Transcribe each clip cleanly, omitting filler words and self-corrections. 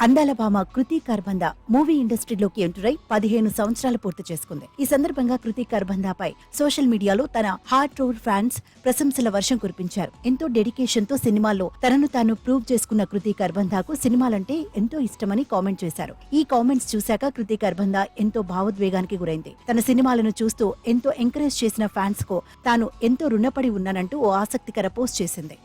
అందాల భామ కృతి కర్బందా మూవీ ఇండస్ట్రీలోకి ఎంటర్ అయి 15 సంవత్సరాలు పూర్తి చేసుకుంది. ఈ సందర్భంగా కృతి కర్బందాపై సోషల్ మీడియాలో తన హార్ట్ రోర్ ఫ్యాన్స్ ప్రశంసల వర్షం కురిపించారు. ఎంతో డెడికేషన్ తో సినిమాల్లో తనను తాను ప్రూవ్ చేసుకున్న కృతి కర్బందాకు సినిమాలంటే ఎంతో ఇష్టమని కామెంట్ చేశారు. ఈ కామెంట్స్ చూశాక కృతి కర్బందా ఎంతో భావోద్వేగానికి గురైంది. తన సినిమాలను చూస్తూ ఎంతో ఎంకరేజ్ చేసిన ఫ్యాన్స్ కు తాను ఎంతో రుణపడి ఉన్నానంటూ ఓ ఆసక్తికర పోస్ట్ చేసింది.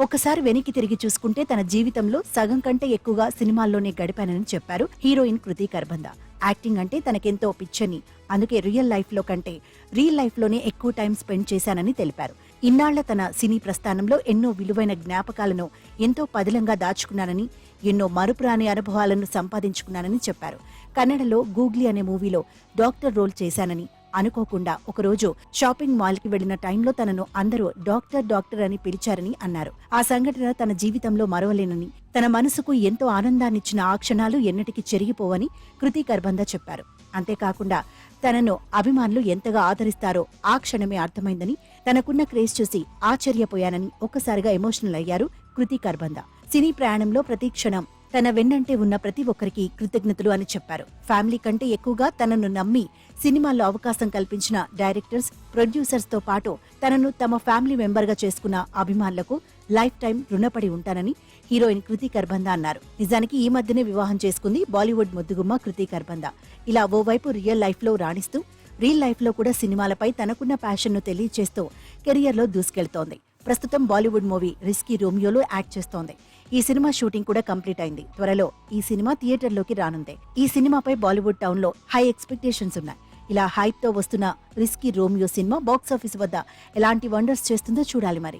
ఒకసారి వెనక్కి తిరిగి చూసుకుంటే తన జీవితంలో సగం కంటే ఎక్కువగా సినిమాల్లోనే గడిపానని చెప్పారు హీరోయిన్ కృతి కర్బందా. యాక్టింగ్ అంటే తనకెంతో పిచ్చని, అందుకే రియల్ లైఫ్ లో కంటే రియల్ లైఫ్ లోనే ఎక్కువ టైం స్పెండ్ చేశానని తెలిపారు. ఇన్నాళ్ల తన సినీ ప్రస్థానంలో ఎన్నో విలువైన జ్ఞాపకాలను ఎంతో పదిలంగా దాచుకున్నానని, ఎన్నో మరుపురాని అనుభవాలను సంపాదించుకున్నానని చెప్పారు. కన్నడలో గూగ్లీ అనే మూవీలో డాక్టర్ రోల్ చేశానని, అనుకోకుండా ఒకరోజు షాపింగ్ మాల్ కి వెళ్లిన టైంలో తనను అందరూ డాక్టర్ అని పిలిచారని అన్నారు. ఆ సంఘటన తన జీవితంలో మరవలేనని, తన మనసుకు ఎంతో ఆనందాన్నిచ్చిన ఆ క్షణాలు ఎన్నటికీ చెరిగిపోవని కృతి కర్బందా చెప్పారు. అంతేకాకుండా తనను అభిమానులు ఎంతగా ఆదరిస్తారో ఆ క్షణమే అర్థమైందని, తనకున్న క్రేజ్ చూసి ఆశ్చర్యపోయానని ఒక్కసారిగా ఎమోషనల్ అయ్యారు కృతి కర్బందా. సినీ ప్రయాణంలో ప్రతి క్షణం తన వెన్నంటే ఉన్న ప్రతి ఒక్కరికి కృతజ్ఞతలు అని చెప్పారు. ఫ్యామిలీ కంటే ఎక్కువగా తనను నమ్మి సినిమాల్లో అవకాశం కల్పించిన డైరెక్టర్స్, ప్రొడ్యూసర్స్ తో పాటు తనను తమ ఫ్యామిలీ మెంబర్ గా చేసుకున్న అభిమానులకు లైఫ్ టైం రుణపడి ఉంటానని హీరోయిన్ కృతి కర్బందా అన్నారు. నిజానికి ఈ మధ్యనే వివాహం చేసుకుంది బాలీవుడ్ ముద్దుగుమ్మ కృతి కర్బందా. ఇలా ఓవైపు రియల్ లైఫ్ లో రాణిస్తూ రియల్ లైఫ్ లో కూడా సినిమాలపై తనకున్న ప్యాషన్ ను తెలియజేస్తూ కెరియర్ లో దూసుకెళ్తోంది. ప్రస్తుతం బాలీవుడ్ మూవీ రిస్కీ రోమియోలో యాక్ట్ చేస్తోంది. ఈ సినిమా షూటింగ్ కూడా కంప్లీట్ అయింది. త్వరలో ఈ సినిమా థియేటర్లోకి రానుంది. ఈ సినిమాపై బాలీవుడ్ టౌన్ లో హై ఎక్స్పెక్టేషన్స్ ఉన్నాయి. ఇలా హైప్ తో వస్తున్న రిస్కీ రోమియో సినిమా బాక్సాఫీస్ వద్ద ఎలాంటి వండర్స్ చేస్తుందో చూడాలి మరి.